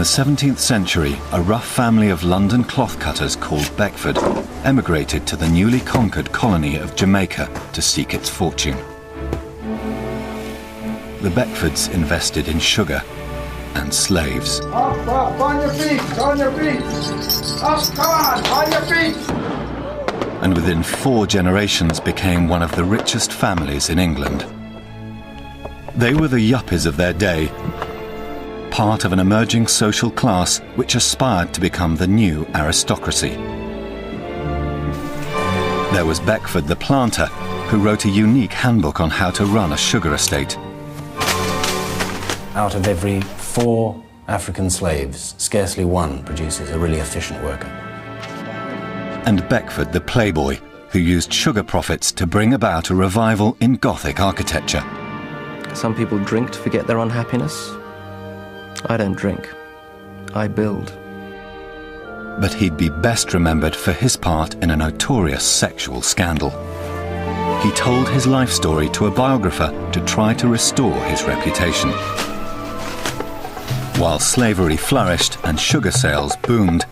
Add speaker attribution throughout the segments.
Speaker 1: the 17th century, a rough family of London cloth cutters called Beckford emigrated to the newly conquered colony of Jamaica to seek its fortune. The Beckfords invested in sugar and slaves.
Speaker 2: Up, on your feet, on your feet. Up, come on your feet.
Speaker 1: And within 4 generations became one of the richest families in England. They were the yuppies of their day, part of an emerging social class which aspired to become the new aristocracy. There was Beckford the planter, who wrote a unique handbook on how to run a sugar estate.
Speaker 3: Out of every 4 African slaves, scarcely one produces a really efficient worker.
Speaker 1: And Beckford the playboy, who used sugar profits to bring about a revival in Gothic architecture.
Speaker 4: Some people drink to forget their unhappiness. I don't drink. I build.
Speaker 1: But he'd be best remembered for his part in a notorious sexual scandal. He told his life story to a biographer to try to restore his reputation. While slavery flourished and sugar sales boomed,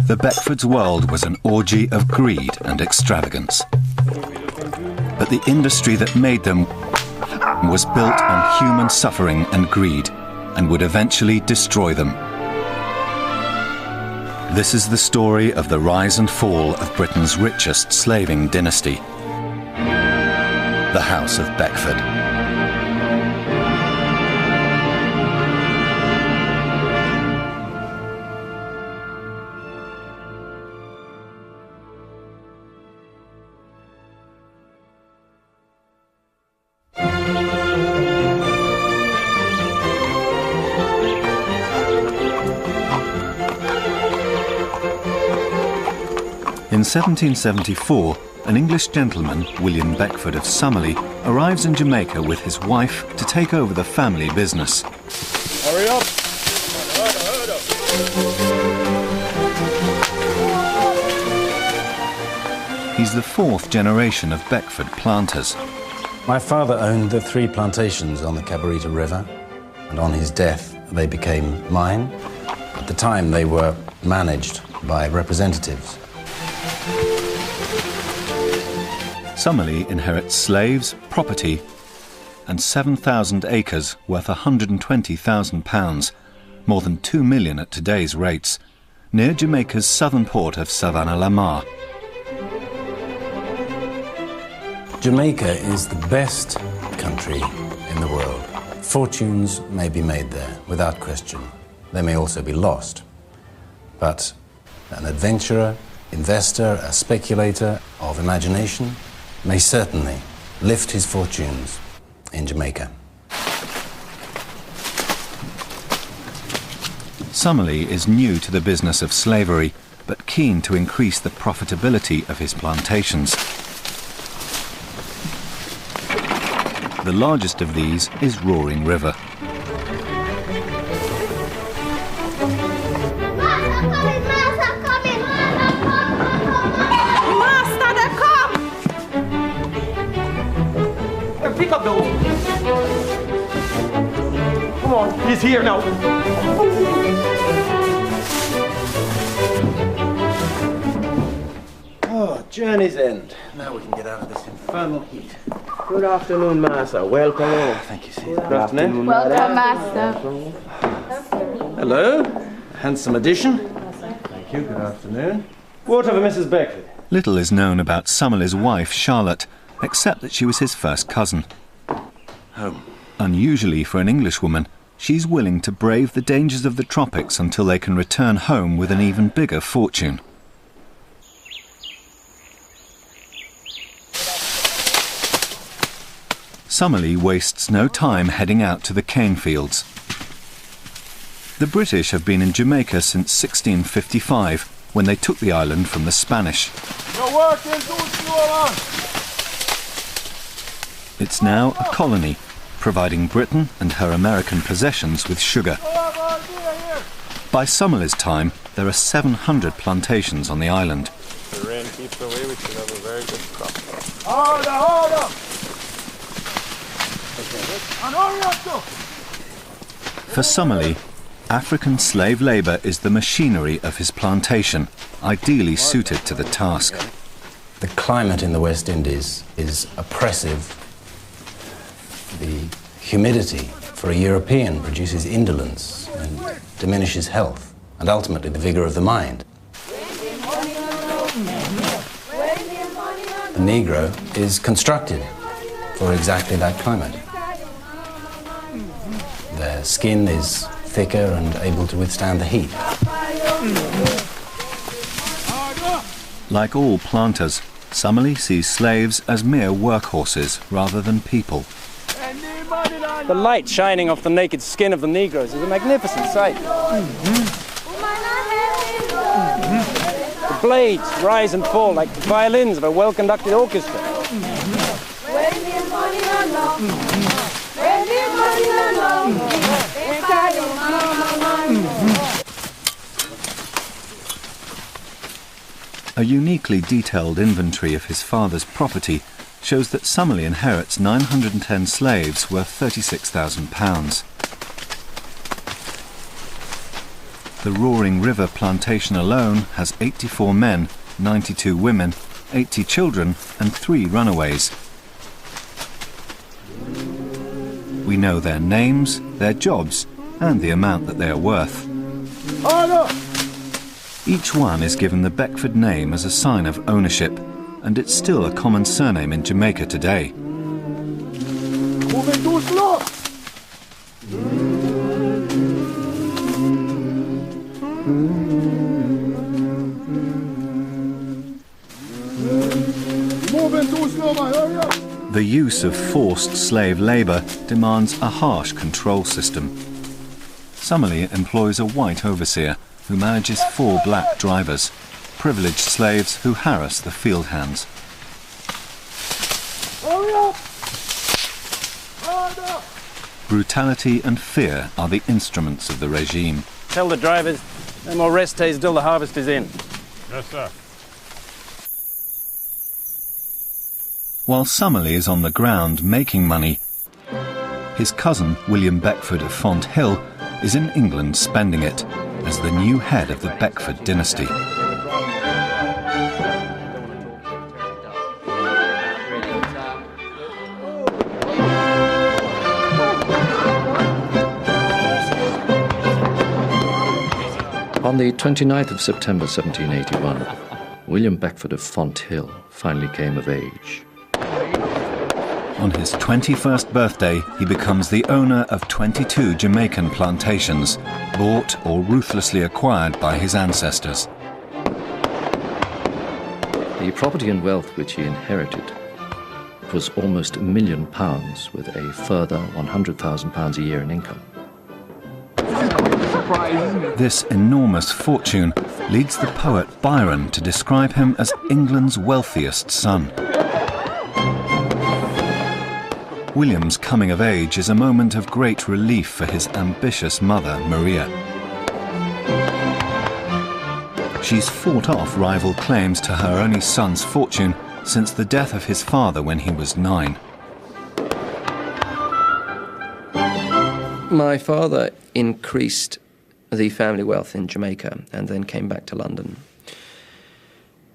Speaker 1: the Beckfords' world was an orgy of greed and extravagance. But the industry that made them was built on human suffering and greed, and would eventually destroy them. This is the story of the rise and fall of Britain's richest slaving dynasty, the House of Beckford. In 1774, an English gentleman, William Beckford of Summerley, arrives in Jamaica with his wife to take over the family business.
Speaker 2: Hurry up!
Speaker 1: He's the 4th generation of Beckford planters.
Speaker 3: My father owned the 3 plantations on the Cabarita River, and on his death they became mine. At the time they were managed by representatives.
Speaker 1: Summerley inherits slaves, property, and 7,000 acres worth £120,000, more than $2 million at today's rates, near Jamaica's southern port of Savannah-la-Mar.
Speaker 3: Jamaica is the best country in the world. Fortunes may be made there, without question. They may also be lost. But an adventurer, investor, a speculator of imagination may certainly lift his fortunes in Jamaica.
Speaker 1: Summerley is new to the business of slavery, but keen to increase the profitability of his plantations. The largest of these is Roaring River.
Speaker 5: Pick up those. Come on, he's here now.
Speaker 6: Oh, journey's end. Now we can get out of this infernal heat.
Speaker 5: Good afternoon, Master. Welcome home.
Speaker 6: Thank you, Caesar.
Speaker 5: Good afternoon.
Speaker 7: Welcome, Master.
Speaker 6: Hello. Handsome addition. Thank you. Good afternoon.
Speaker 5: What of Mrs. Beckford?
Speaker 1: Little is known about Summerley's wife, Charlotte, except that she was his first cousin.
Speaker 6: Home.
Speaker 1: Unusually for an Englishwoman, she's willing to brave the dangers of the tropics until they can return home with an even bigger fortune. Summerley wastes no time heading out to the cane fields. The British have been in Jamaica since 1655, when they took the island from the Spanish. It's now a colony, providing Britain and her American possessions with sugar. By Summerley's time, there are 700 plantations on the island.
Speaker 8: If the rain keeps away, we should have a very good crop.
Speaker 2: Hold up! And hurry up, though!
Speaker 1: For Summerley, African slave labour is the machinery of his plantation, ideally suited to the task.
Speaker 3: The climate in the West Indies is oppressive. The humidity for a European produces indolence and diminishes health, and ultimately the vigour of the mind. The Negro is constructed for exactly that climate. Their skin is thicker and able to withstand the heat.
Speaker 1: Like all planters, Summerlee sees slaves as mere workhorses rather than people.
Speaker 5: The light shining off the naked skin of the Negroes is a magnificent sight. The blades rise and fall like the violins of a well-conducted orchestra.
Speaker 1: A uniquely detailed inventory of his father's property shows that Summerlee inherits 910 slaves worth £36,000. The Roaring River plantation alone has 84 men, 92 women, 80 children and 3 runaways. We know their names, their jobs and the amount that they are worth. Each one is given the Beckford name as a sign of ownership, and it's still a common surname in Jamaica today.
Speaker 2: Moving too slow. Moving too slow, man. Hurry up.
Speaker 1: The use of forced slave labour demands a harsh control system. Summerlee employs a white overseer who manages 4 black drivers, privileged slaves who harass the field hands.
Speaker 2: Hurry up. Hurry up.
Speaker 1: Brutality and fear are the instruments of the regime.
Speaker 5: Tell the drivers no more rest days till the harvest is in.
Speaker 8: Yes, sir.
Speaker 1: While Summerlee is on the ground making money, his cousin, William Beckford of Font Hill, is in England spending it as the new head of the Beckford dynasty.
Speaker 4: On the 29th of September 1781, William Beckford of Font Hill finally came of age.
Speaker 1: On his 21st birthday, he becomes the owner of 22 Jamaican plantations, bought or ruthlessly acquired by his ancestors.
Speaker 4: The property and wealth which he inherited was almost £1 million, with a further £100,000 a year in income.
Speaker 1: This enormous fortune leads the poet Byron to describe him as England's wealthiest son. William's coming of age is a moment of great relief for his ambitious mother, Maria. She's fought off rival claims to her only son's fortune since the death of his father when he was 9.
Speaker 4: My father increased the family wealth in Jamaica and then came back to London,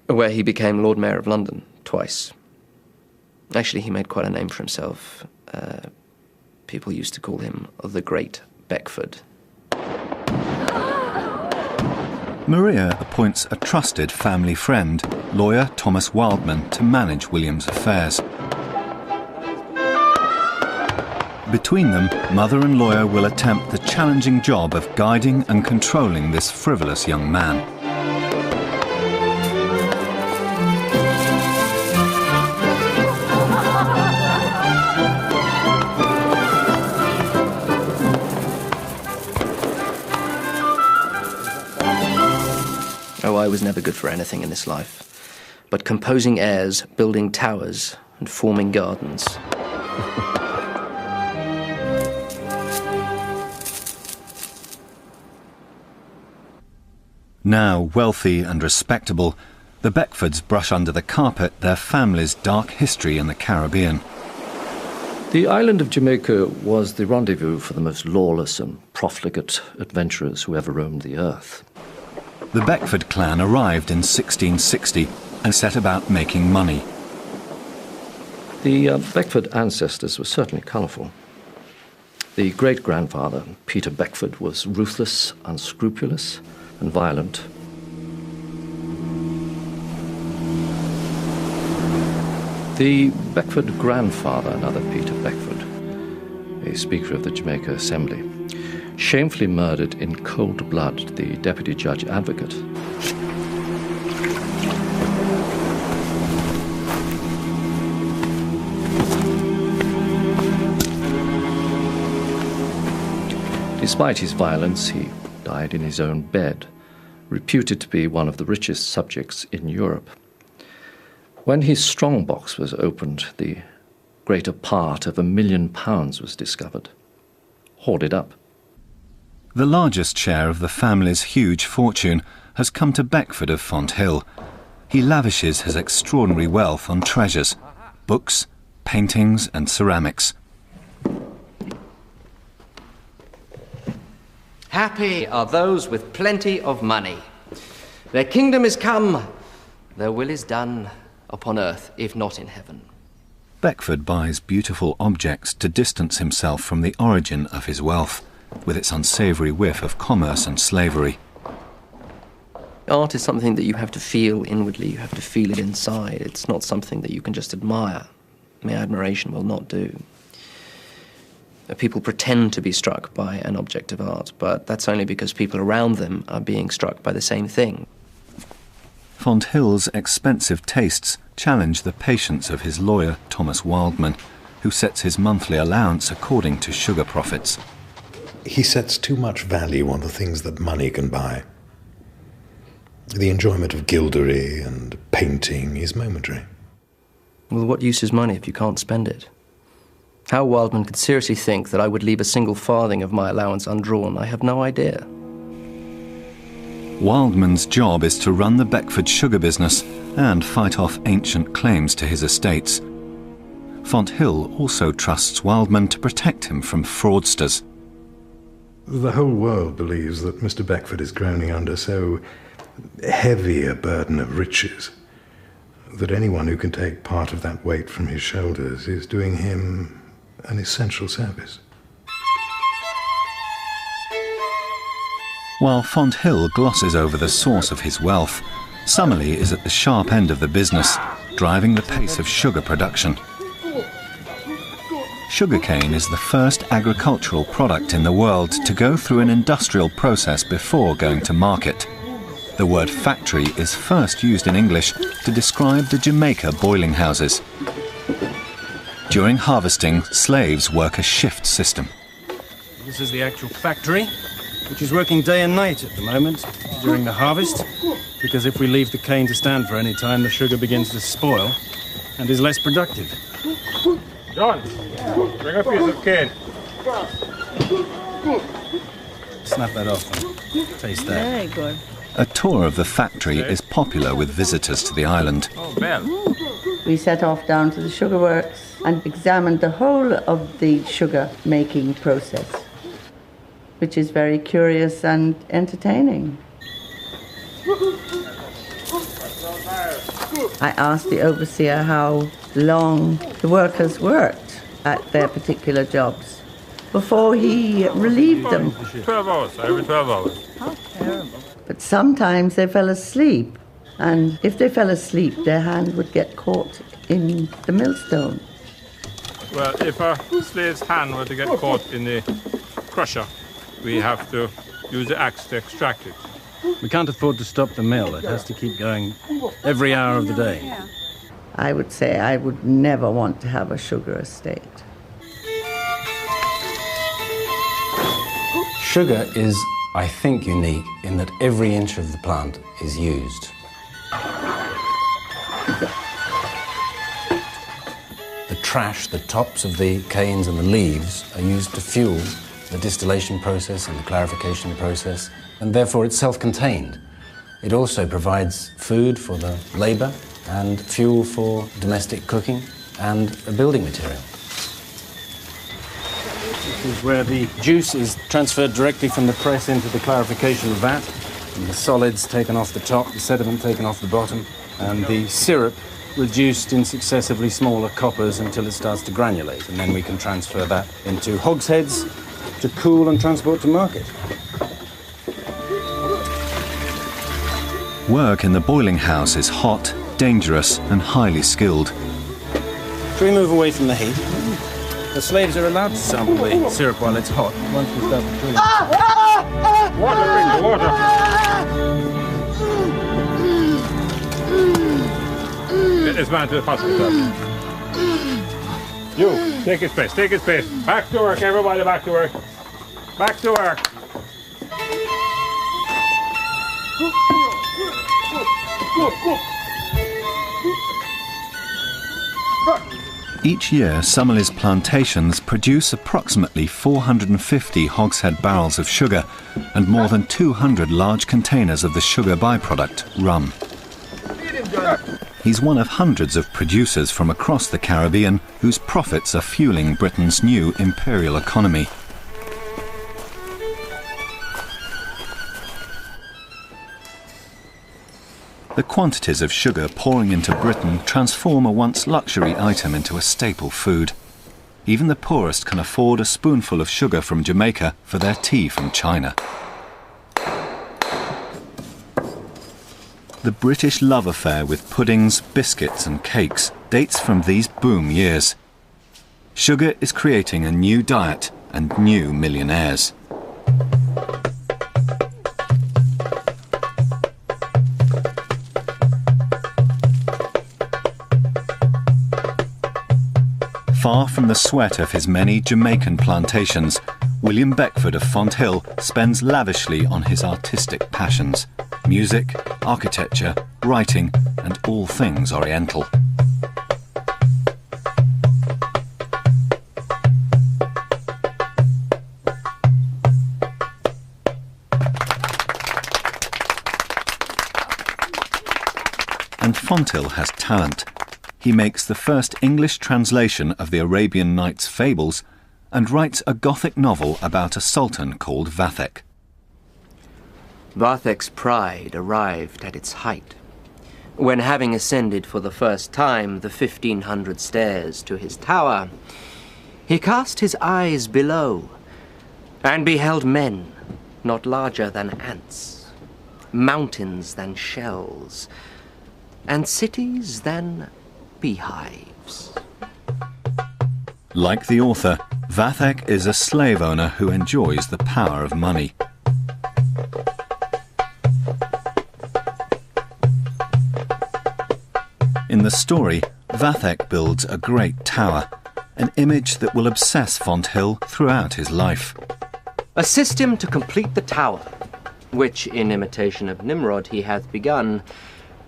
Speaker 4: where he became Lord Mayor of London twice. Actually, he made quite a name for himself. People used to call him the Great Beckford.
Speaker 1: Maria appoints a trusted family friend, lawyer Thomas Wildman, to manage William's affairs. Between them, mother and lawyer will attempt the challenging job of guiding and controlling this frivolous young man.
Speaker 4: Oh, I was never good for anything in this life, but composing airs, building towers, and forming gardens.
Speaker 1: Now wealthy and respectable, the Beckfords brush under the carpet their family's dark history in the Caribbean.
Speaker 7: The island of Jamaica was the rendezvous for the most lawless and profligate adventurers who ever roamed the earth.
Speaker 1: The Beckford clan arrived in 1660 and set about making money.
Speaker 7: The Beckford ancestors were certainly colourful. The great-grandfather, Peter Beckford, was ruthless, unscrupulous, and violent. The Beckford grandfather, another Peter Beckford, a Speaker of the Jamaica Assembly, shamefully murdered in cold blood the Deputy Judge Advocate. Despite his violence, he died in his own bed, reputed to be one of the richest subjects in Europe. When his strongbox was opened, the greater part of £1 million was discovered, hoarded up.
Speaker 1: The largest share of the family's huge fortune has come to Beckford of Fonthill. He lavishes his extraordinary wealth on treasures, books, paintings and ceramics.
Speaker 4: Happy are those with plenty of money. Their kingdom is come, their will is done upon earth, if not in heaven.
Speaker 1: Beckford buys beautiful objects to distance himself from the origin of his wealth, with its unsavoury whiff of commerce and slavery.
Speaker 4: Art is something that you have to feel inwardly, you have to feel it inside. It's not something that you can just admire. Mere admiration will not do. People pretend to be struck by an object of art, but that's only because people around them are being struck by the same thing.
Speaker 1: Fonthill's expensive tastes challenge the patience of his lawyer, Thomas Wildman, who sets his monthly allowance according to sugar profits.
Speaker 9: He sets too much value on the things that money can buy. The enjoyment of gildery and painting is momentary.
Speaker 4: Well, what use is money if you can't spend it? How Wildman could seriously think that I would leave a single farthing of my allowance undrawn, I have no idea.
Speaker 1: Wildman's job is to run the Beckford sugar business and fight off ancient claims to his estates. Fonthill also trusts Wildman to protect him from fraudsters.
Speaker 9: The whole world believes that Mr. Beckford is groaning under so heavy a burden of riches that anyone who can take part of that weight from his shoulders is doing him an essential service.
Speaker 1: While Fonthill glosses over the source of his wealth, Summerlee is at the sharp end of the business, driving the pace of sugar production. Sugarcane is the first agricultural product in the world to go through an industrial process before going to market. The word factory is first used in English to describe the Jamaica boiling houses. During harvesting, slaves work a shift system.
Speaker 3: This is the actual factory, which is working day and night at the moment during the harvest, because if we leave the cane to stand for any time, the sugar begins to spoil and is less productive.
Speaker 8: John, bring a piece of cane.
Speaker 3: Snap that off and taste that.
Speaker 10: Very good.
Speaker 1: A tour of the factory is popular with visitors to the island.
Speaker 8: Oh, Ben.
Speaker 10: We set off down to the sugar works and examined the whole of the sugar making process, which is very curious and entertaining. I asked the overseer how long the workers worked at their particular jobs before he relieved them.
Speaker 8: 12 hours, every 12 hours.
Speaker 10: How terrible. But sometimes they fell asleep, and if they fell asleep, their hand would get caught in the millstone.
Speaker 8: Well, if a slave's hand were to get caught in the crusher, we have to use the axe to extract it.
Speaker 3: We can't afford to stop the mill. It has to keep going every hour of the day.
Speaker 10: I would say I would never want to have a sugar estate.
Speaker 3: Sugar is, I think, unique in that every inch of the plant is used. The trash, the tops of the canes and the leaves are used to fuel the distillation process and the clarification process, and therefore it's self-contained. It also provides food for the labour and fuel for domestic cooking and a building material. is where the juice is transferred directly from the press into the clarification vat, and the solids taken off the top, the sediment taken off the bottom, and the syrup reduced in successively smaller coppers until it starts to granulate, and then we can transfer that into hogsheads to cool and transport to market.
Speaker 1: Work in the boiling house is hot, dangerous and highly skilled.
Speaker 3: Should we move away from the heat? The slaves are allowed to sample the syrup while it's hot. Once we start the cooling.
Speaker 8: Water, bring the water. Get this man to the hospital. You, take his place, take his place. Back to work, everybody, back to work. Back to work.
Speaker 1: Each year, Summerley's plantations produce approximately 450 hogshead barrels of sugar and more than 200 large containers of the sugar byproduct, rum. He's one of hundreds of producers from across the Caribbean whose profits are fueling Britain's new imperial economy. The quantities of sugar pouring into Britain transform a once luxury item into a staple food. Even the poorest can afford a spoonful of sugar from Jamaica for their tea from China. The British love affair with puddings, biscuits and cakes dates from these boom years. Sugar is creating a new diet and new millionaires. Far from the sweat of his many Jamaican plantations, William Beckford of Fonthill spends lavishly on his artistic passions: music, architecture, writing, and all things Oriental. And Fonthill has talent. He makes the first English translation of the Arabian Nights fables and writes a Gothic novel about a sultan called Vathek.
Speaker 4: Vathek's pride arrived at its height when, having ascended for the first time the 1,500 stairs to his tower, he cast his eyes below and beheld men not larger than ants, mountains than shells, and cities than beehives.
Speaker 1: Like the author, Vathek is a slave owner who enjoys the power of money. In the story, Vathek builds a great tower, an image that will obsess Fonthill throughout his life.
Speaker 4: Assist him to complete the tower, which in imitation of Nimrod he hath begun,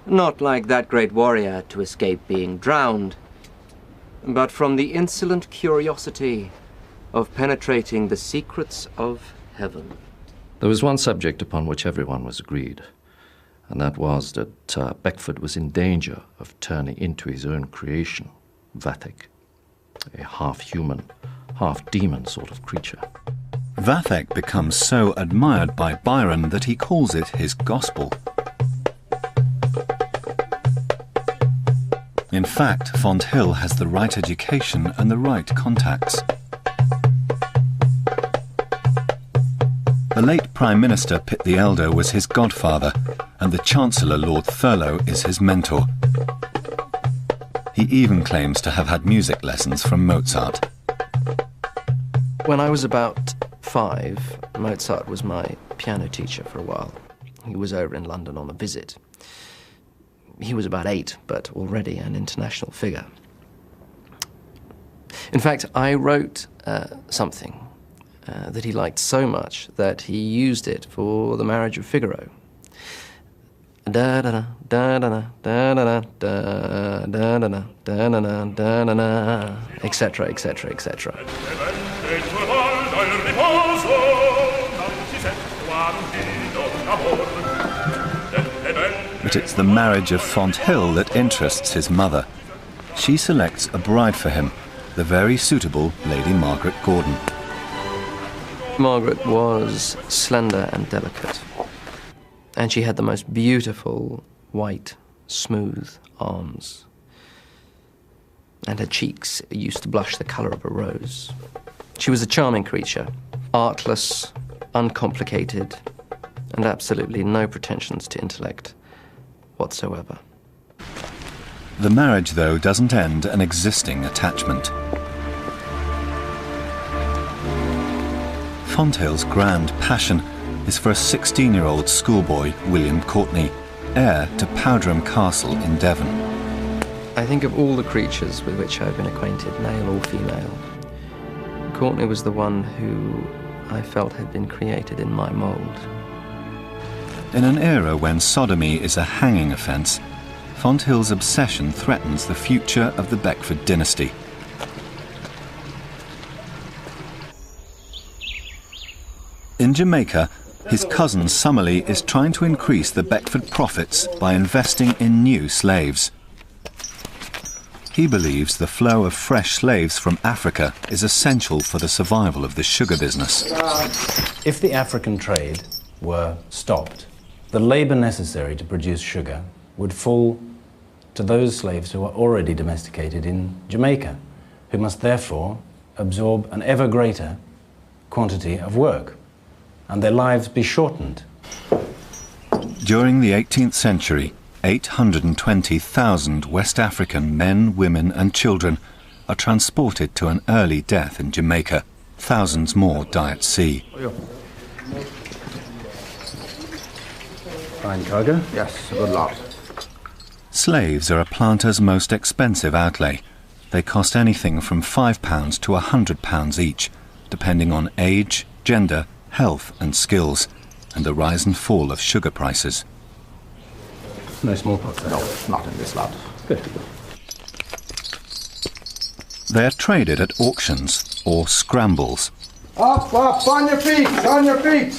Speaker 4: not like that great warrior to escape being drowned, but from the insolent curiosity of penetrating the secrets of heaven.
Speaker 7: There was one subject upon which everyone was agreed, and that was that Beckford was in danger of turning into his own creation, Vathek, a half-human, half-demon sort of creature.
Speaker 1: Vathek becomes so admired by Byron that he calls it his gospel. In fact, Fonthill has the right education and the right contacts. The late Prime Minister Pitt the Elder was his godfather, and the Chancellor Lord Thurlow is his mentor. He even claims to have had music lessons from Mozart.
Speaker 4: When I was about 5, Mozart was my piano teacher for a while. He was over in London on a visit. He was about 8, but already an international figure. In fact, I wrote something that he liked so much that he used it for the marriage of Figaro. Da da da da da da da da da da da da da, etc., etc., etc.
Speaker 1: But it's the marriage of Fonthill that interests his mother. She selects a bride for him, the very suitable Lady Margaret Gordon.
Speaker 4: Margaret was slender and delicate, and she had the most beautiful, white, smooth arms, and her cheeks used to blush the colour of a rose. She was a charming creature, artless, uncomplicated, and absolutely no pretensions to intellect whatsoever.
Speaker 1: The marriage, though, doesn't end an existing attachment. Fontale's grand passion is for a 16-year-old schoolboy, William Courtney, heir to Powderham Castle in Devon.
Speaker 4: I think of all the creatures with which I've been acquainted, male or female, Courtney was the one who I felt had been created in my mould.
Speaker 1: In an era when sodomy is a hanging offence, Fontale's obsession threatens the future of the Beckford dynasty. In Jamaica, his cousin Summerlee is trying to increase the Beckford profits by investing in new slaves. He believes the flow of fresh slaves from Africa is essential for the survival of the sugar business.
Speaker 3: If the African trade were stopped, the labour necessary to produce sugar would fall to those slaves who are already domesticated in Jamaica, who must therefore absorb an ever greater quantity of work, and their lives be shortened.
Speaker 1: During the 18th century, 820,000 West African men, women and children are transported to an early death in Jamaica. Thousands more die at sea.
Speaker 3: Fine cargo?
Speaker 6: Yes, a good lot.
Speaker 1: Slaves are a planter's most expensive outlay. They cost anything from £5 to £100 each, depending on age, gender, health and skills, and the rise and fall of sugar prices.
Speaker 3: No smallpox?
Speaker 6: No, not in this lot.
Speaker 3: Good.
Speaker 1: They are traded at auctions or scrambles.
Speaker 2: Up, on your feet, on your feet.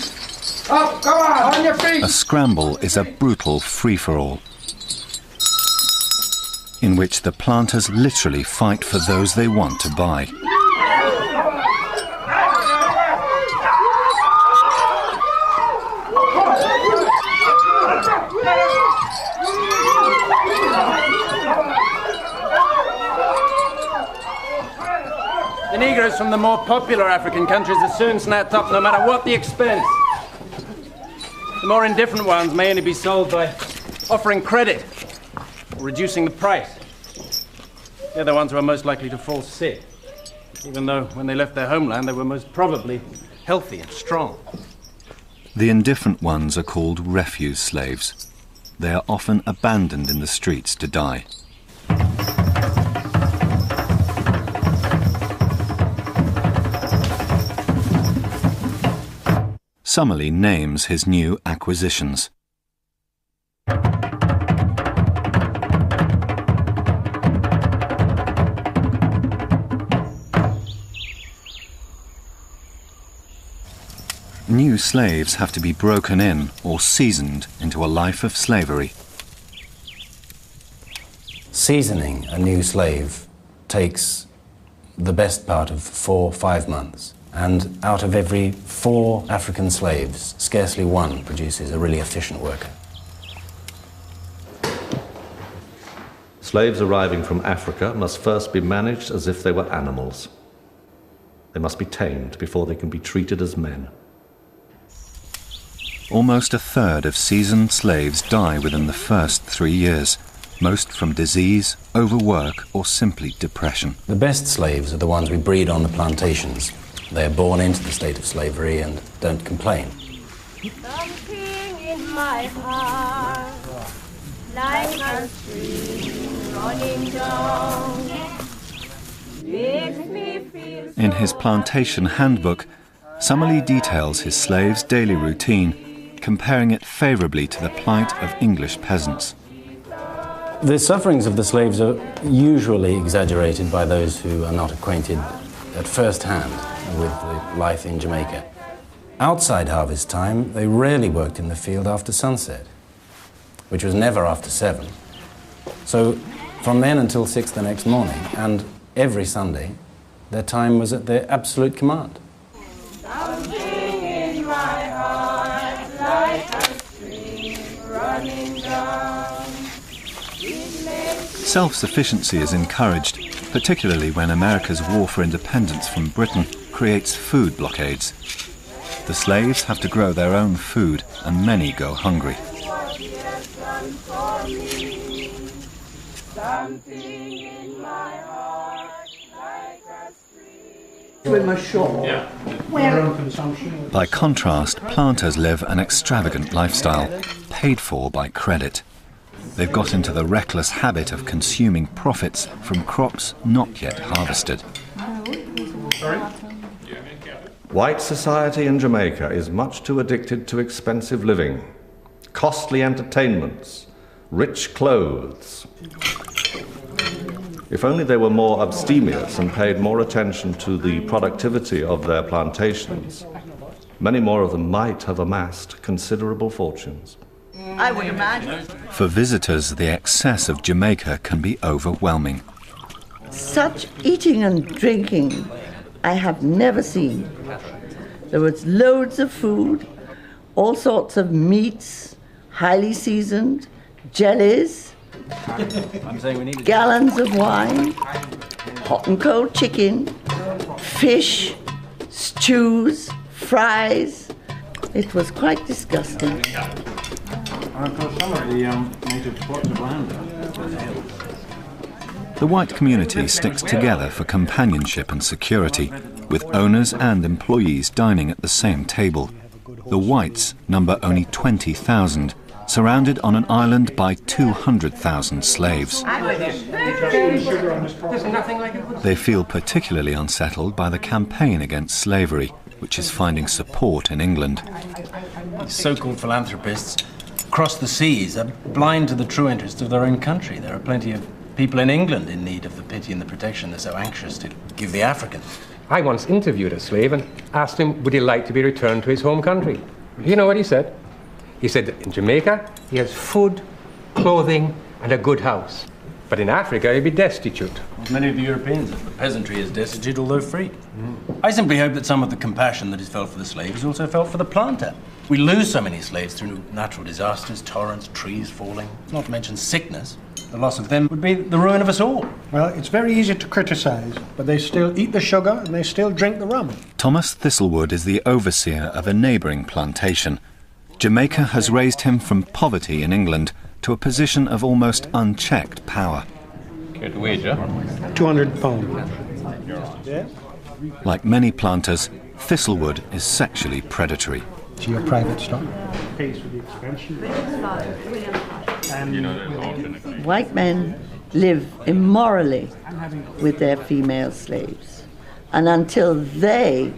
Speaker 2: Up, come on your feet.
Speaker 1: A scramble is a brutal free-for-all in which the planters literally fight for those they want to buy.
Speaker 5: The Negroes from the more popular African countries are soon snapped up no matter what the expense. The more indifferent ones may only be sold by offering credit or reducing the price. They're the ones who are most likely to fall sick, even though when they left their homeland they were most probably healthy and strong.
Speaker 1: The indifferent ones are called refuse slaves. They are often abandoned in the streets to die. Summerlee names his new acquisitions. New slaves have to be broken in or seasoned into a life of slavery.
Speaker 3: Seasoning a new slave takes the best part of 4 or 5 months. And out of every 4 African slaves, scarcely one produces a really efficient worker.
Speaker 7: Slaves arriving from Africa must first be managed as if they were animals. They must be tamed before they can be treated as men.
Speaker 1: Almost a third of seasoned slaves die within the first 3 years, most from disease, overwork, or simply depression.
Speaker 3: The best slaves are the ones we breed on the plantations. They are born into the state of slavery and don't complain.
Speaker 11: Something in my heart, like a stream running down, makes me feel so.
Speaker 1: In his plantation handbook, Summerlee details his slaves' daily routine, comparing it favourably to the plight of English peasants.
Speaker 3: The sufferings of the slaves are usually exaggerated by those who are not acquainted at first hand with the life in Jamaica. Outside harvest time, they rarely worked in the field after sunset, which was never after 7. So from then until 6 the next morning, and every Sunday, their time was at their absolute command.
Speaker 11: Something running down.
Speaker 1: Self-sufficiency is encouraged, particularly when America's war for independence from Britain creates food blockades. The slaves have to grow their own food, and many go hungry. By contrast, planters live an extravagant lifestyle, paid for by credit. They've got into the reckless habit of consuming profits from crops not yet harvested.
Speaker 12: White society in Jamaica is much too addicted to expensive living, costly entertainments, rich clothes. If only they were more abstemious and paid more attention to the productivity of their plantations, many more of them might have amassed considerable fortunes.
Speaker 10: I would imagine.
Speaker 1: For visitors, the excess of Jamaica can be overwhelming.
Speaker 10: Such eating and drinking I have never seen. There was loads of food, all sorts of meats, highly seasoned, jellies, gallons of wine, hot and cold chicken, fish, stews, fries. It was quite disgusting.
Speaker 3: Of course, some of the native plots of land.
Speaker 1: The white community sticks together for companionship and security, with owners and employees dining at the same table. The whites number only 20,000, surrounded on an island by 200,000 slaves. They feel particularly unsettled by the campaign against slavery, which is finding support in England.
Speaker 3: So-called philanthropists across the seas are blind to the true interests of their own country. There are plenty of people in England in need of the pity and the protection they're so anxious to give the Africans.
Speaker 5: I once interviewed a slave and asked him would he like to be returned to his home country. You know what he said? He said that in Jamaica he has food, clothing and a good house. But in Africa he'd be destitute.
Speaker 3: Many of the Europeans, the peasantry is destitute although free. I simply hope that some of the compassion that is felt for the slave is also felt for the planter. We lose so many slaves through natural disasters, torrents, trees falling, not to mention sickness. The loss of them would be the ruin of us all.
Speaker 13: Well, it's very easy to criticise, but they still eat the sugar and they still drink the rum.
Speaker 1: Thomas Thistlewood is the overseer of a neighbouring plantation. Jamaica has raised him from poverty in England to a position of almost unchecked power.
Speaker 8: Get the wage, yeah?
Speaker 13: £200. Yeah?
Speaker 1: Like many planters, Thistlewood is sexually predatory.
Speaker 13: To your private stock. Pays for the expansion.
Speaker 10: White men live immorally with their female slaves. And until they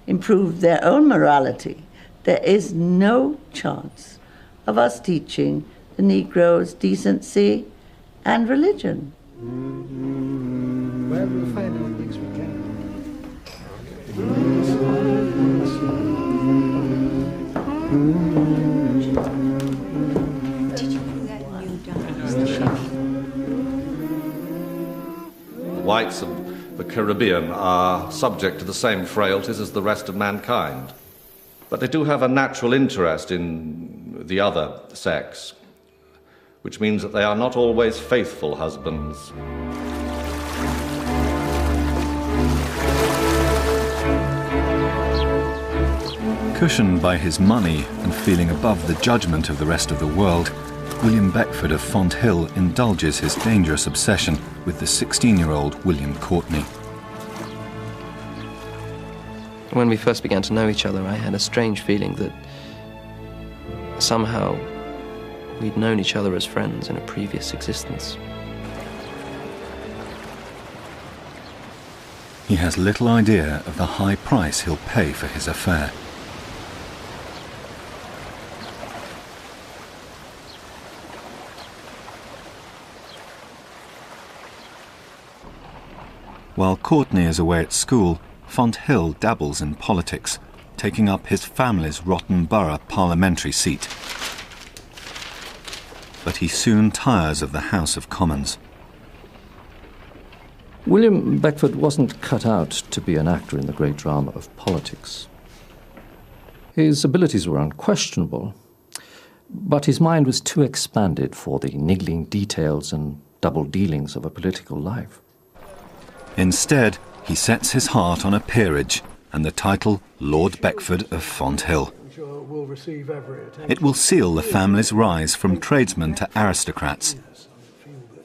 Speaker 10: improve their own morality, there is no chance of us teaching the Negroes decency and religion.
Speaker 13: Well, we'll find out next weekend.
Speaker 12: Whites of the Caribbean are subject to the same frailties as the rest of mankind. But they do have a natural interest in the other sex, which means that they are not always faithful husbands.
Speaker 1: Cushioned by his money and feeling above the judgment of the rest of the world, William Beckford of Fonthill indulges his dangerous obsession with the 16-year-old William Courtney.
Speaker 4: When we first began to know each other, I had a strange feeling that somehow we'd known each other as friends in a previous existence.
Speaker 1: He has little idea of the high price he'll pay for his affair. While Courtney is away at school, Fonthill dabbles in politics, taking up his family's Rotten Borough parliamentary seat. But he soon tires of the House of Commons.
Speaker 7: William Beckford wasn't cut out to be an actor in the great drama of politics. His abilities were unquestionable, But his mind was too expanded for the niggling details and double dealings of a political life.
Speaker 1: Instead, he sets his heart on a peerage and the title Lord Beckford of Fonthill. It will seal the family's rise from tradesmen to aristocrats.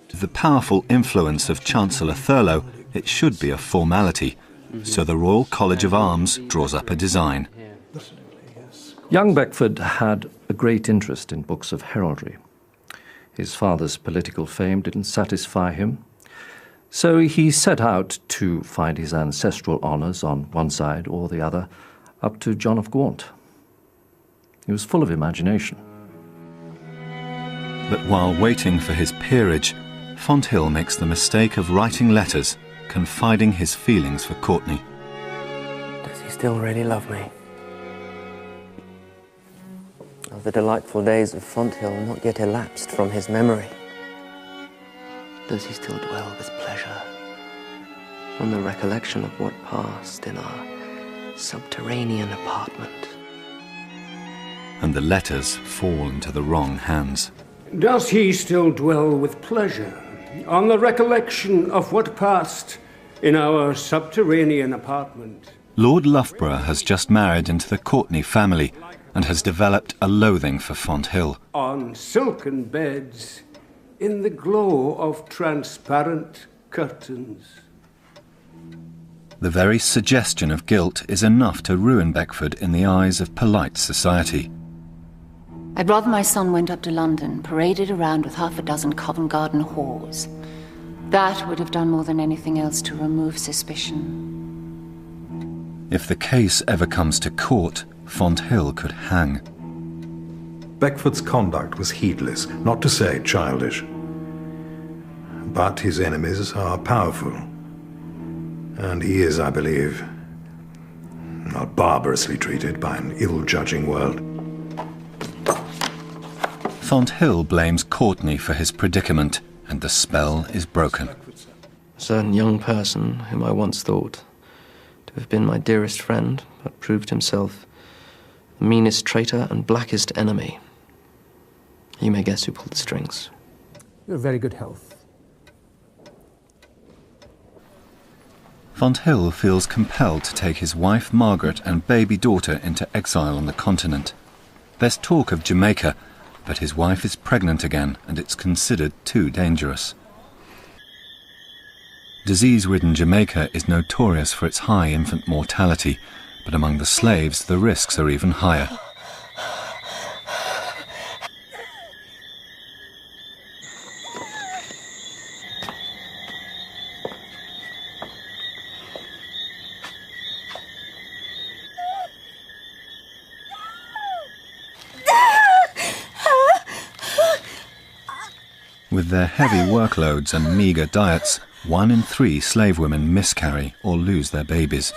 Speaker 1: To the powerful influence of Chancellor Thurlow, it should be a formality, so the Royal College of Arms draws up a design.
Speaker 7: Young Beckford had a great interest in books of heraldry. His father's political fame didn't satisfy him, so he set out to find his ancestral honours on one side or the other, up to John of Gaunt. He was full of imagination.
Speaker 1: But while waiting for his peerage, Fonthill makes the mistake of writing letters, confiding his feelings for Courtney.
Speaker 4: Does he still really love me? Are the delightful days of Fonthill not yet elapsed from his memory? Does he still dwell with pleasure on the recollection of what passed in our subterranean apartment?
Speaker 1: And the letters fall into the wrong hands.
Speaker 14: Does he still dwell with pleasure on the recollection of what passed in our subterranean apartment?
Speaker 1: Lord Loughborough has just married into the Courtney family and has developed a loathing for Fonthill.
Speaker 14: On silken beds, in the glow of transparent curtains.
Speaker 1: The very suggestion of guilt is enough to ruin Beckford in the eyes of polite society.
Speaker 15: I'd rather my son went up to London, paraded around with half a dozen Covent Garden whores. That would have done more than anything else to remove suspicion.
Speaker 1: If the case ever comes to court, Fonthill could hang.
Speaker 9: Beckford's conduct was heedless, not to say childish. But his enemies are powerful. And he is, I believe, not barbarously treated by an ill-judging world.
Speaker 1: Fonthill blames Courtney for his predicament, and the spell is broken.
Speaker 4: A certain young person whom I once thought to have been my dearest friend, but proved himself the meanest traitor and blackest enemy. You may guess who pulled the strings.
Speaker 16: You're in very good health.
Speaker 1: Fonthill feels compelled to take his wife Margaret and baby daughter into exile on the continent. There's talk of Jamaica, but his wife is pregnant again and it's considered too dangerous. Disease-ridden Jamaica is notorious for its high infant mortality, but among the slaves the risks are even higher. With their heavy workloads and meagre diets, 1 in 3 slave women miscarry or lose their babies.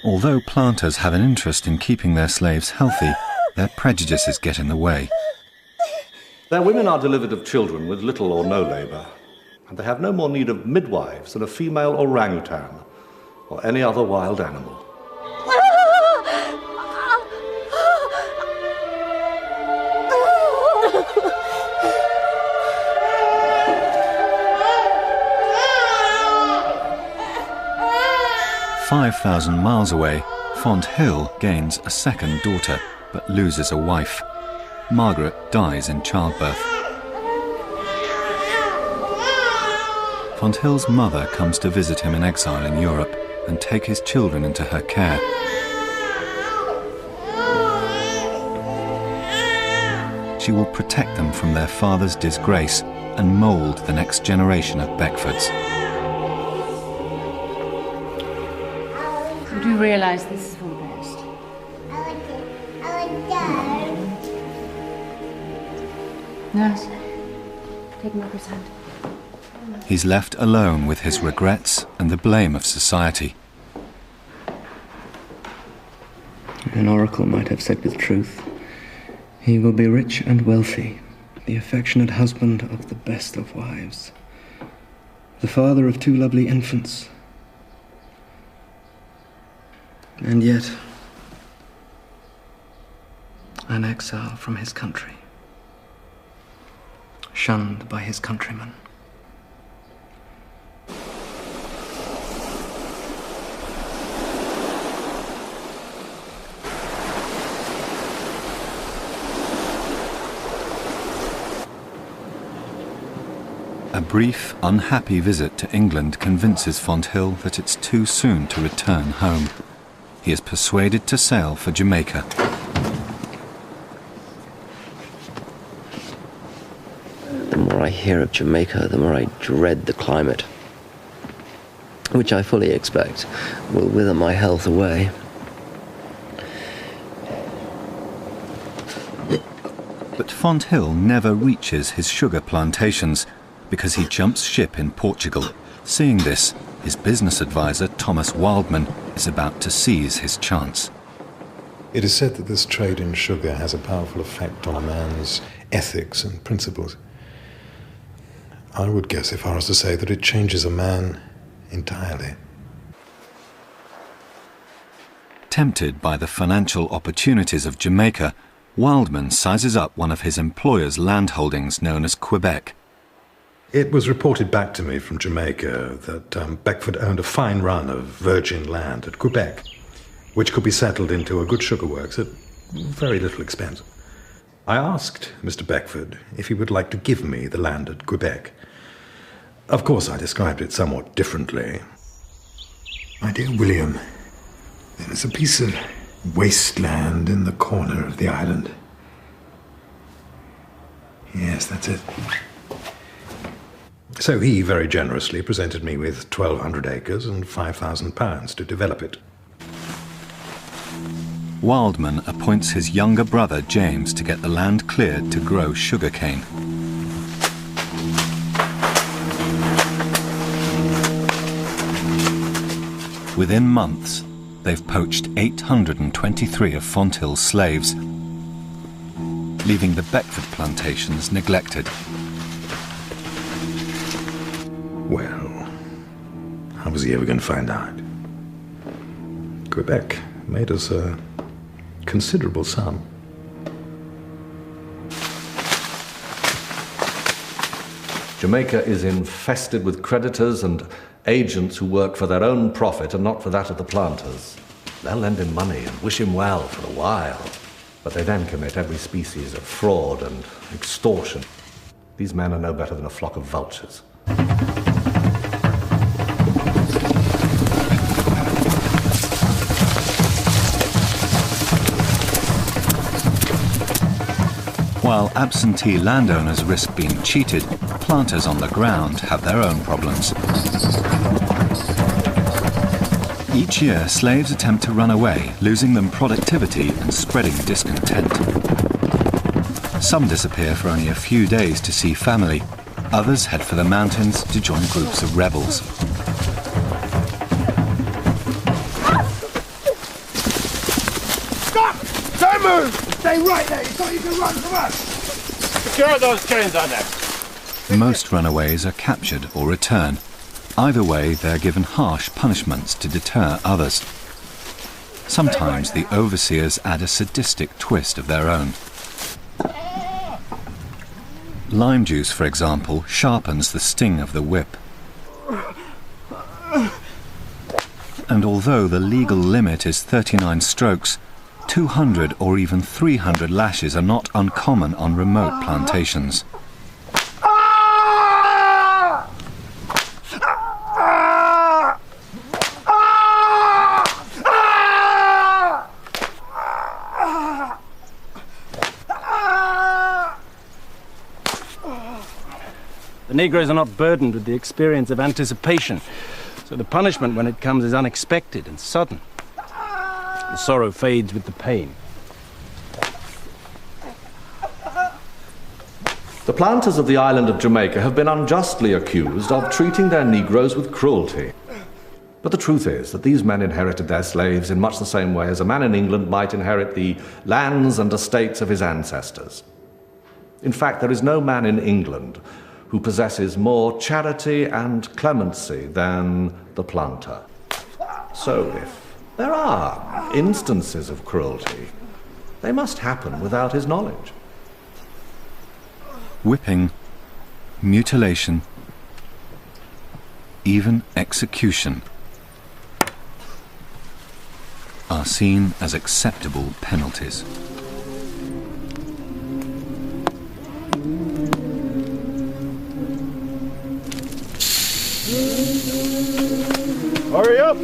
Speaker 1: Although planters have an interest in keeping their slaves healthy, their prejudices get in the way.
Speaker 12: Their women are delivered of children with little or no labour, and they have no more need of midwives than a female orangutan or any other wild animal.
Speaker 1: 5,000 miles away, Fonthill gains a second daughter, but loses a wife. Margaret dies in childbirth. Fonthill's mother comes to visit him in exile in Europe and take his children into her care. She will protect them from their father's disgrace and mould the next generation of Beckfords.
Speaker 15: You do realise this is for the best? Nurse, take Margaret's hand.
Speaker 1: He's left alone with his regrets and the blame of society.
Speaker 4: An oracle might have said with truth, he will be rich and wealthy, the affectionate husband of the best of wives, the father of 2 lovely infants. And yet, An exile from his country. Shunned by his countrymen.
Speaker 1: A brief, unhappy visit to England convinces Fonthill that it's too soon to return home. He is persuaded to sail for Jamaica.
Speaker 4: The more I hear of Jamaica, the more I dread the climate, which I fully expect will wither my health away.
Speaker 1: But Fonthill never reaches his sugar plantations because he jumps ship in Portugal. Seeing this, his business advisor, Thomas Wildman, is about to seize his chance.
Speaker 9: It is said that this trade in sugar has a powerful effect on a man's ethics and principles. I would go so far as to say that it changes a man entirely.
Speaker 1: Tempted by the financial opportunities of Jamaica, Wildman sizes up one of his employer's landholdings known as Quebec.
Speaker 9: It was reported back to me from Jamaica that Beckford owned a fine run of virgin land at Quebec, which could be settled into a good sugar works at very little expense. I asked Mr. Beckford if he would like to give me the land at Quebec. Of course, I described it somewhat differently. My dear William, there is a piece of wasteland in the corner of the island. Yes, that's it. So he very generously presented me with 1,200 acres and £5,000 to develop it.
Speaker 1: Wildman appoints his younger brother James to get the land cleared to grow sugarcane. Within months, they've poached 823 of Fonthill's slaves, leaving the Beckford plantations neglected.
Speaker 9: Well, how was he ever going to find out? Quebec made us a considerable sum.
Speaker 12: Jamaica is infested with creditors and agents who work for their own profit and not for that of the planters. They'll lend him money and wish him well for a while, but they then commit every species of fraud and extortion. These men are no better than a flock of vultures.
Speaker 1: While absentee landowners risk being cheated, planters on the ground have their own problems. Each year, slaves attempt to run away, losing them productivity and spreading discontent. Some disappear for only a few days to see family. Others head for the mountains to join groups of rebels.
Speaker 2: Stop! Don't move! Stay right there! You thought you could run from us!
Speaker 5: Secure those chains on there!
Speaker 1: Most runaways are captured or return. Either way, they're given harsh punishments to deter others. Sometimes the overseers add a sadistic twist of their own. Lime juice, for example, sharpens the sting of the whip. And although the legal limit is 39 strokes, 200 or even 300 lashes are not uncommon on remote plantations.
Speaker 5: The Negroes are not burdened with the experience of anticipation, so the punishment when it comes is unexpected and sudden. The sorrow fades with the pain.
Speaker 12: The planters of the island of Jamaica have been unjustly accused of treating their Negroes with cruelty. But the truth is that these men inherited their slaves in much the same way as a man in England might inherit the lands and estates of his ancestors. In fact, there is no man in England who possesses more charity and clemency than the planter. So if there are instances of cruelty, They must happen without his knowledge.
Speaker 1: Whipping, mutilation, even execution are seen as acceptable penalties.
Speaker 2: Hurry up!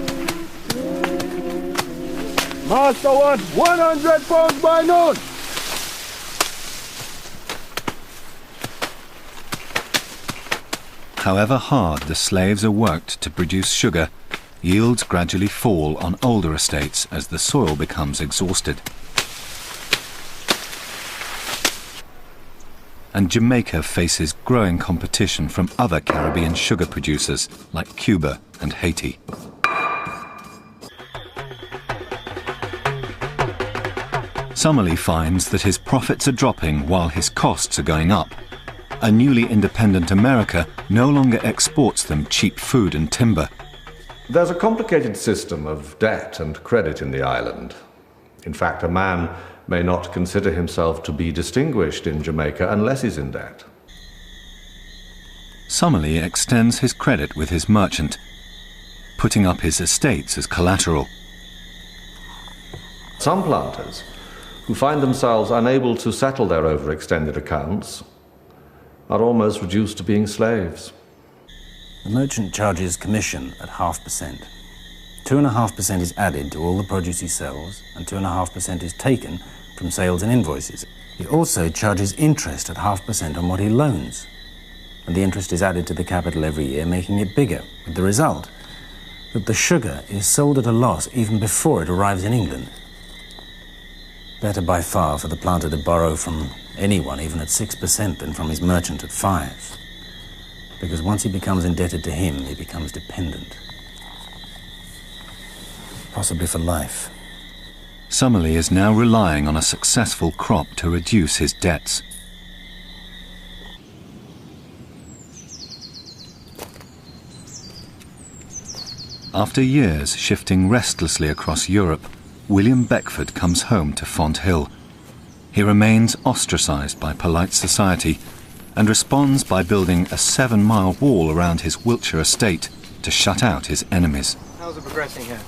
Speaker 2: Master wants 100 pounds by noon!
Speaker 1: However hard the slaves are worked to produce sugar, yields gradually fall on older estates as the soil becomes exhausted. And Jamaica faces growing competition from other Caribbean sugar producers like Cuba and Haiti. Summerlee finds that his profits are dropping while his costs are going up. A newly independent America no longer exports them cheap food and timber.
Speaker 12: There's a complicated system of debt and credit in the island. In fact, a man may not consider himself to be distinguished in Jamaica unless he's in debt.
Speaker 1: Summerlee extends his credit with his merchant, putting up his estates as collateral.
Speaker 12: Some planters, who find themselves unable to settle their overextended accounts, are almost reduced to being slaves.
Speaker 3: The merchant charges commission at 0.5%. 2.5% is added to all the produce he sells, and 2.5% is taken from sales and invoices. He also charges interest at 0.5% on what he loans, and the interest is added to the capital every year, making it bigger, with the result that the sugar is sold at a loss even before it arrives in England. Better by far for the planter to borrow from anyone, even at 6%, than from his merchant at 5%. Because once he becomes indebted to him, he becomes dependent. Possibly for life.
Speaker 1: Summerlee is now relying on a successful crop to reduce his debts. After years shifting restlessly across Europe, William Beckford comes home to Fonthill. He remains ostracized by polite society and responds by building a 7-mile wall around his Wiltshire estate to shut out his enemies.
Speaker 4: How's it progressing here?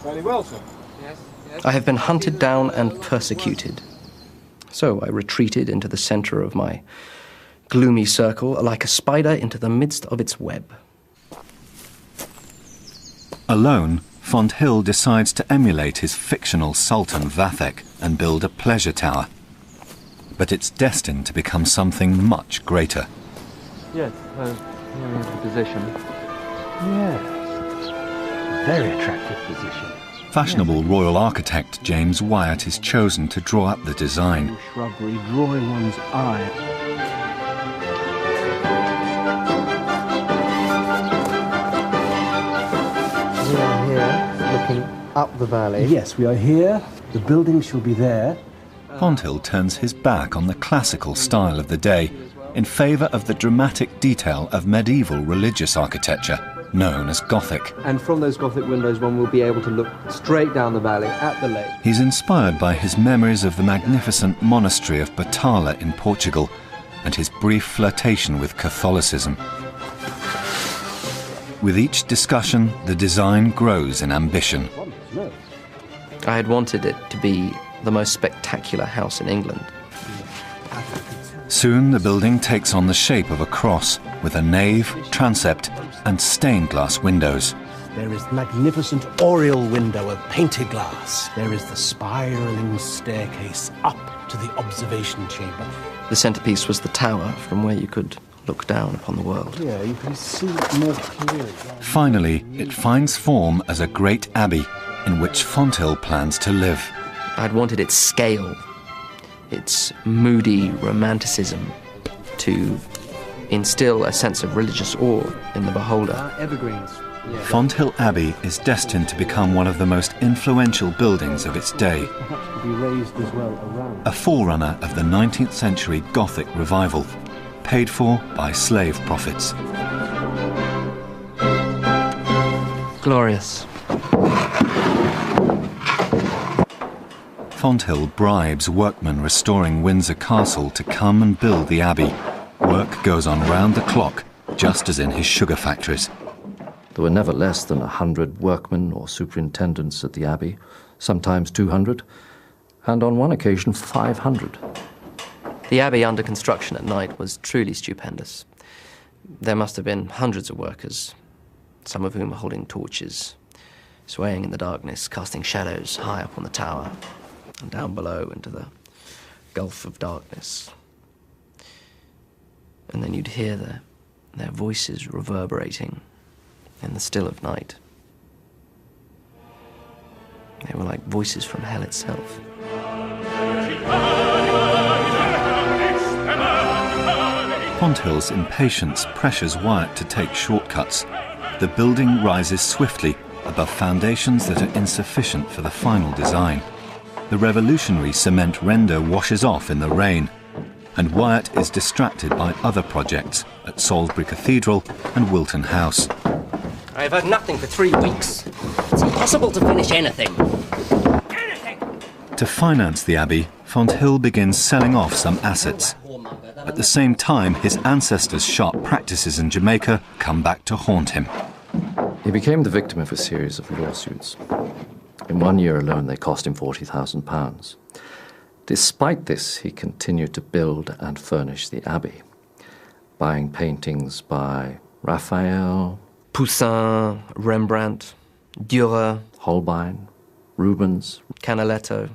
Speaker 13: Very well, sir.
Speaker 4: Yes. I have been hunted down and persecuted. So I retreated into the center of my gloomy circle, like a spider into the midst of its web.
Speaker 1: Alone, Fonthill decides to emulate his fictional Sultan Vathek and build a pleasure tower. But it's destined to become something much greater.
Speaker 4: Yes, here is the position.
Speaker 16: Yes. Very attractive position.
Speaker 1: Fashionable royal architect James Wyatt is chosen to draw up the design.
Speaker 16: Shrubbery drawing one's eye.
Speaker 17: We are here, looking up the valley.
Speaker 16: Yes, we are here. The building shall be there.
Speaker 1: Fonthill turns his back on the classical style of the day in favour of the dramatic detail of medieval religious architecture, known as Gothic.
Speaker 17: And from those Gothic windows one will be able to look straight down the valley at the lake.
Speaker 1: He's inspired by his memories of the magnificent monastery of Batalha in Portugal and his brief flirtation with Catholicism. With each discussion, the design grows in ambition.
Speaker 4: I had wanted it to be the most spectacular house in England.
Speaker 1: Soon the building takes on the shape of a cross, with a nave, transept, and stained glass windows.
Speaker 16: There is the magnificent oriel window of painted glass. There is the spiralling staircase up to the observation chamber.
Speaker 4: The centerpiece was the tower from where you could look down upon the world.
Speaker 16: Yeah, you can see more clearly.
Speaker 1: Finally, it finds form as a great abbey in which Fonthill plans to live.
Speaker 4: I'd wanted its scale, its moody romanticism, to instill a sense of religious awe in the beholder.
Speaker 17: Evergreens. Yeah.
Speaker 1: Fonthill Abbey is destined to become one of the most influential buildings of its day,
Speaker 16: Perhaps to be raised as well around.
Speaker 1: a forerunner of the 19th century Gothic revival, paid for by slave profits. Fonthill bribes workmen restoring Windsor Castle to come and build the abbey. Work goes on round the clock, just as in his sugar factories.
Speaker 7: There were never less than 100 workmen or superintendents at the abbey, sometimes 200, and on one occasion 500.
Speaker 4: The abbey under construction at night was truly stupendous. There must have been hundreds of workers, some of whom holding torches, swaying in the darkness, casting shadows high up on the tower and down below into the gulf of darkness. And then you'd hear their voices reverberating in the still of night. They were like voices from hell itself.
Speaker 1: Fonthill's impatience pressures Wyatt to take shortcuts. The building rises swiftly above foundations that are insufficient for the final design. The revolutionary cement render washes off in the rain, and Wyatt is distracted by other projects at Salisbury Cathedral and Wilton House.
Speaker 18: I have had nothing for 3 weeks. It's impossible to finish anything.
Speaker 1: To finance the abbey, Fonthill begins selling off some assets. At the same time, his ancestors' sharp practices in Jamaica come back to haunt him.
Speaker 7: He became the victim of a series of lawsuits. In 1 year alone, they cost him £40,000. Despite this, he continued to build and furnish the abbey, buying paintings by Raphael,
Speaker 4: Poussin, Rembrandt, Dürer,
Speaker 7: Holbein, Rubens,
Speaker 4: Canaletto,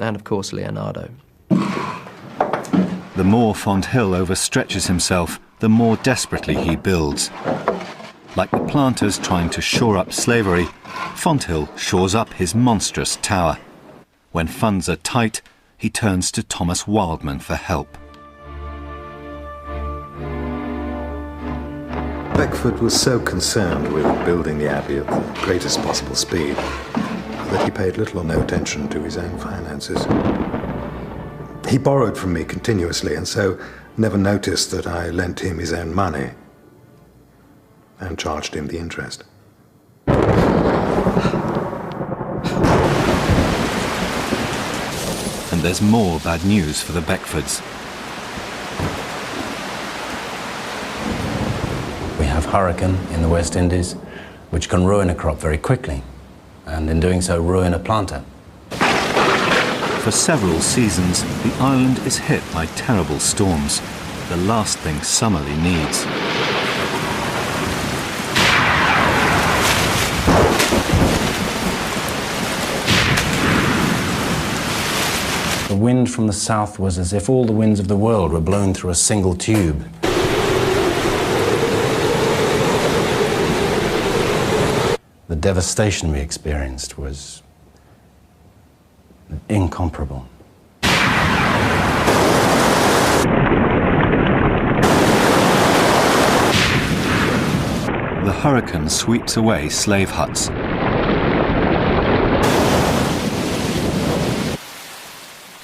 Speaker 4: and of course Leonardo.
Speaker 1: The more Fonthill overstretches himself, the more desperately he builds. Like the planters trying to shore up slavery, Fonthill shores up his monstrous tower. When funds are tight, he turns to Thomas Wildman for help.
Speaker 9: Beckford was so concerned with building the abbey at the greatest possible speed that he paid little or no attention to his own finances. He borrowed from me continuously and so never noticed that I lent him his own money and charged him the interest.
Speaker 1: And there's more bad news for the Beckfords.
Speaker 3: We have hurricane in the West Indies, which can ruin a crop very quickly, and in doing so ruin a planter.
Speaker 1: For several seasons, the island is hit by terrible storms, the last thing Summerlee needs.
Speaker 3: The wind from the south was as if all the winds of the world were blown through a single tube. The devastation we experienced was incomparable.
Speaker 1: The hurricane sweeps away slave huts.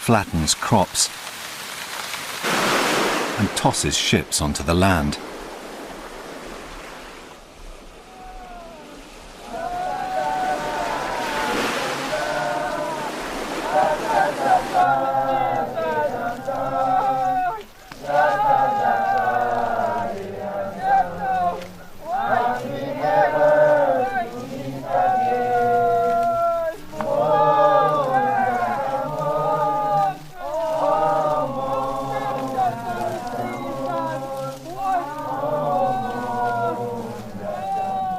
Speaker 1: Flattens crops and tosses ships onto the land.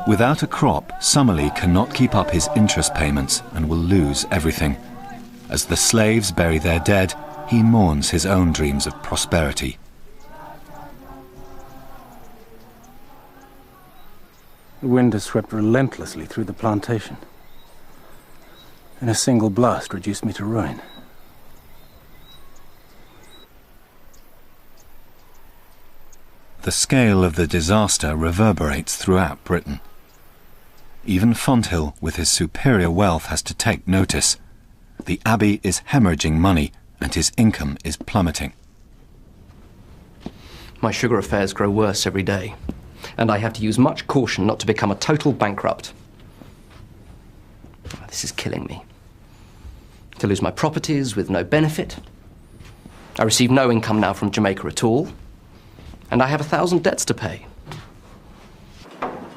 Speaker 1: Without a crop, Summerlee cannot keep up his interest payments and will lose everything. As the slaves bury their dead, he mourns his own dreams of prosperity.
Speaker 3: The wind has swept relentlessly through the plantation. In a single blast, reduced me to ruin.
Speaker 1: The scale of the disaster reverberates throughout Britain. Even Fonthill, with his superior wealth, has to take notice. The abbey is hemorrhaging money, and his income is plummeting.
Speaker 4: My sugar affairs grow worse every day, and I have to use much caution not to become a total bankrupt. This is killing me.
Speaker 18: to lose my properties with no benefit. I receive no income now from Jamaica at all, and I have 1,000 debts to pay.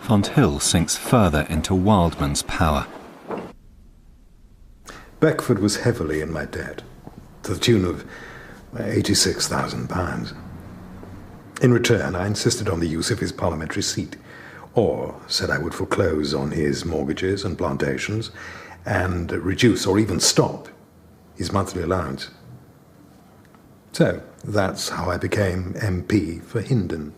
Speaker 1: Fonthill sinks further into Wildman's power.
Speaker 9: Beckford was heavily in my debt, to the tune of £86,000. In return, I insisted on the use of his parliamentary seat, or said I would foreclose on his mortgages and plantations, and reduce or even stop his monthly allowance. So, that's how I became MP for Hindon.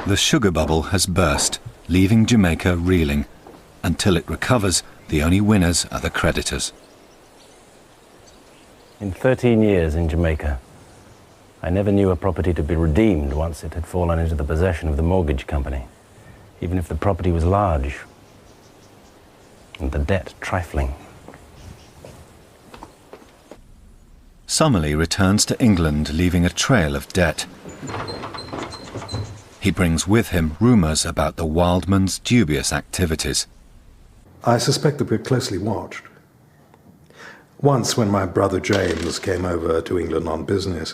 Speaker 1: The sugar bubble has burst, leaving Jamaica reeling. Until it recovers, the only winners are the creditors.
Speaker 3: In 13 years in Jamaica, I never knew a property to be redeemed once it had fallen into the possession of the mortgage company, even if the property was large and the debt trifling.
Speaker 1: Summerlee returns to England, leaving a trail of debt. He brings with him rumours about the Wildman's dubious activities.
Speaker 9: I suspect that we're closely watched. Once, when my brother James came over to England on business,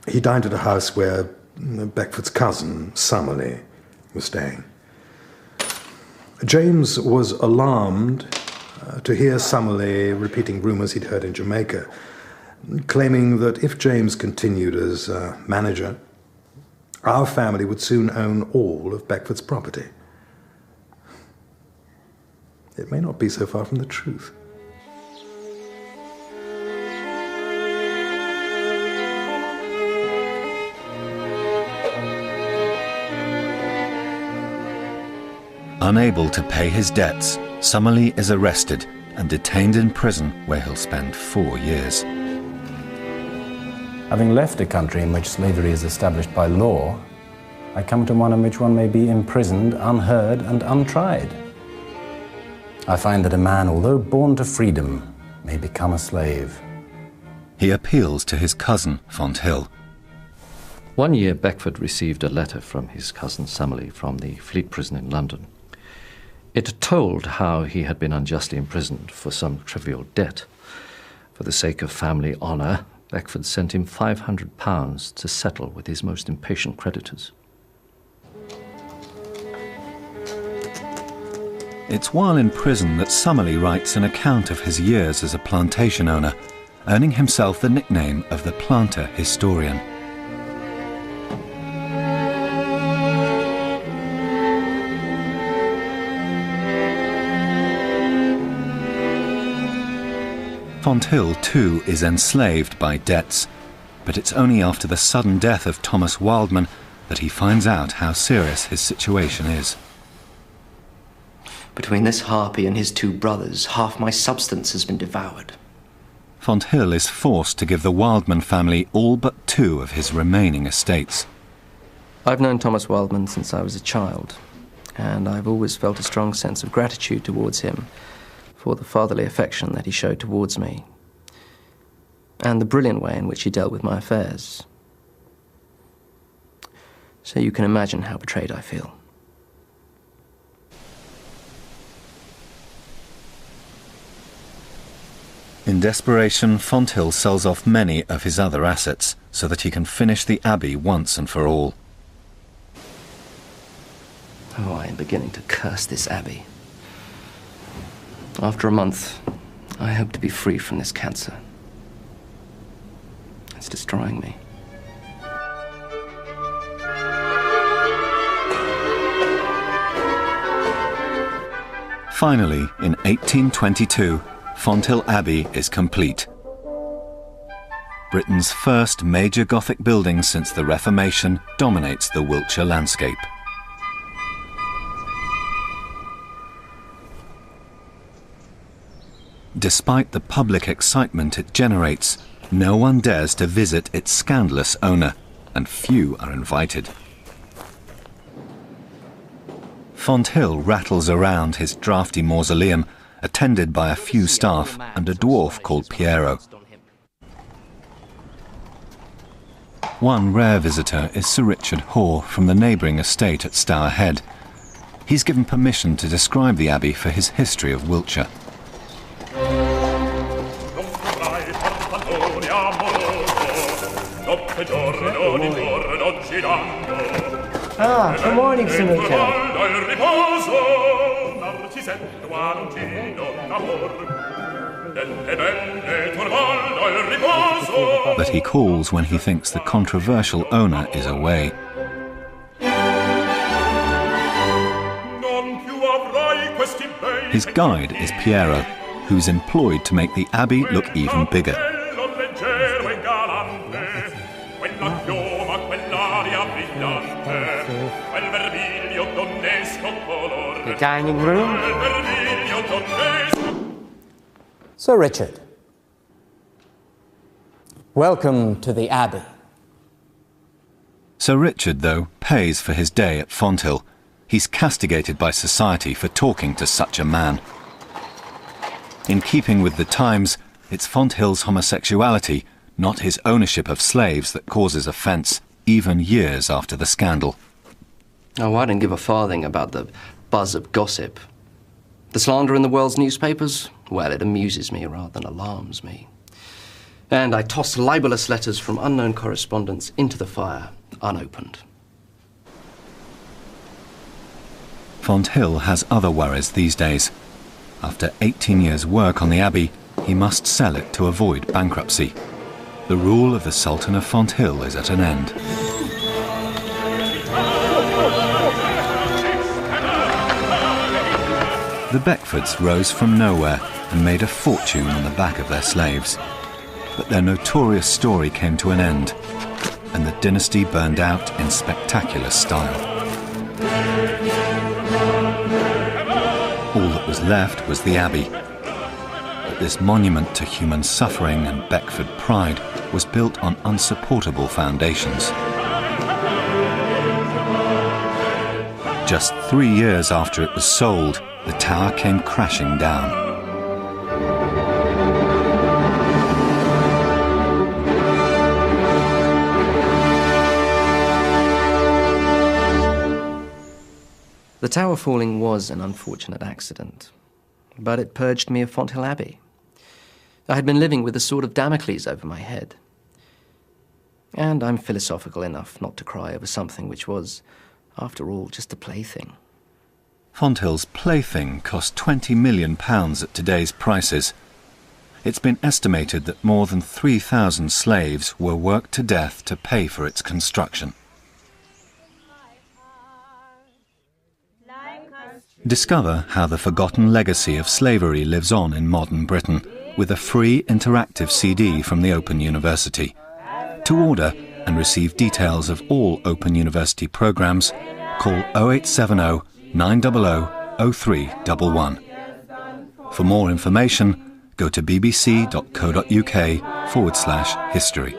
Speaker 9: he dined at a house where Beckford's cousin, Summerlee, was staying. James was alarmed to hear Summerlee repeating rumours he'd heard in Jamaica, claiming that if James continued as manager, our family would soon own all of Beckford's property. It may not be so far from the truth.
Speaker 1: Unable to pay his debts, Summerlee is arrested and detained in prison, where he'll spend 4 years.
Speaker 3: Having left a country in which slavery is established by law, I come to one in which one may be imprisoned, unheard and untried. I find that a man, although born to freedom, may become a slave.
Speaker 1: He appeals to his cousin, Fonthill.
Speaker 7: One year, Beckford received a letter from his cousin Summerlee from the Fleet prison in London. It told how he had been unjustly imprisoned for some trivial debt. For the sake of family honour, Beckford sent him £500 to settle with his most impatient creditors.
Speaker 1: It's while in prison that Summerlee writes an account of his years as a plantation owner, earning himself the nickname of the planter historian. Fonthill, too, is enslaved by debts, but it's only after the sudden death of Thomas Wildman that he finds out how serious his situation is.
Speaker 18: Between this harpy and his 2 brothers, half my substance has been devoured.
Speaker 1: Fonthill is forced to give the Wildman family all but 2 of his remaining estates.
Speaker 4: I've known Thomas Wildman since I was a child, and I've always felt a strong sense of gratitude towards him for the fatherly affection that he showed towards me, and the brilliant way in which he dealt with my affairs. So you can imagine how betrayed I feel.
Speaker 1: In desperation, Fonthill sells off many of his other assets so that he can finish the abbey once and for all.
Speaker 18: Oh, I am beginning to curse this abbey. After a month, I hope to be free from this cancer. It's destroying me.
Speaker 1: Finally, in 1822, Fonthill Abbey is complete. Britain's first major Gothic building since the Reformation dominates the Wiltshire landscape. Despite the public excitement it generates, no one dares to visit its scandalous owner, and few are invited. Fonthill rattles around his drafty mausoleum, attended by a few staff and a dwarf called Piero. One rare visitor is Sir Richard Hoare from the neighbouring estate at Stour Head. He's given permission to describe the abbey for his history of Wiltshire.
Speaker 19: Good morning, Sir Richard.
Speaker 1: But he calls when he thinks the controversial owner is away. His guide is Piero, who's employed to make the abbey look even bigger.
Speaker 19: The dining room.
Speaker 20: Sir Richard, welcome to the Abbey.
Speaker 1: Sir Richard, though, pays for his day at Fonthill. He's castigated by society for talking to such a man. In keeping with the times, it's Fonthill's homosexuality, not his ownership of slaves, that causes offence, even years after the scandal.
Speaker 18: Oh, I don't give a farthing about the buzz of gossip. The slander in the world's newspapers, well, it amuses me rather than alarms me. And I toss libellous letters from unknown correspondents into the fire, unopened.
Speaker 1: Fonthill has other worries these days. After 18 years' work on the abbey, he must sell it to avoid bankruptcy. The rule of the Sultan of Fonthill is at an end. The Beckfords rose from nowhere and made a fortune on the back of their slaves. But their notorious story came to an end, and the dynasty burned out in spectacular style. All that was left was the abbey. But this monument to human suffering and Beckford pride was built on unsupportable foundations. Just 3 years after it was sold, the tower came crashing down.
Speaker 18: The tower falling was an unfortunate accident, but it purged me of Fonthill Abbey. I had been living with a sword of Damocles over my head. And I'm philosophical enough not to cry over something which was, after all, just a plaything.
Speaker 1: Fonthill's plaything cost £20 million at today's prices. It's been estimated that more than 3,000 slaves were worked to death to pay for its construction. Discover how the forgotten legacy of slavery lives on in modern Britain with a free interactive CD from the Open University. To order and receive details of all Open University programmes, call 0870 900 0311. For more information, go to bbc.co.uk/history.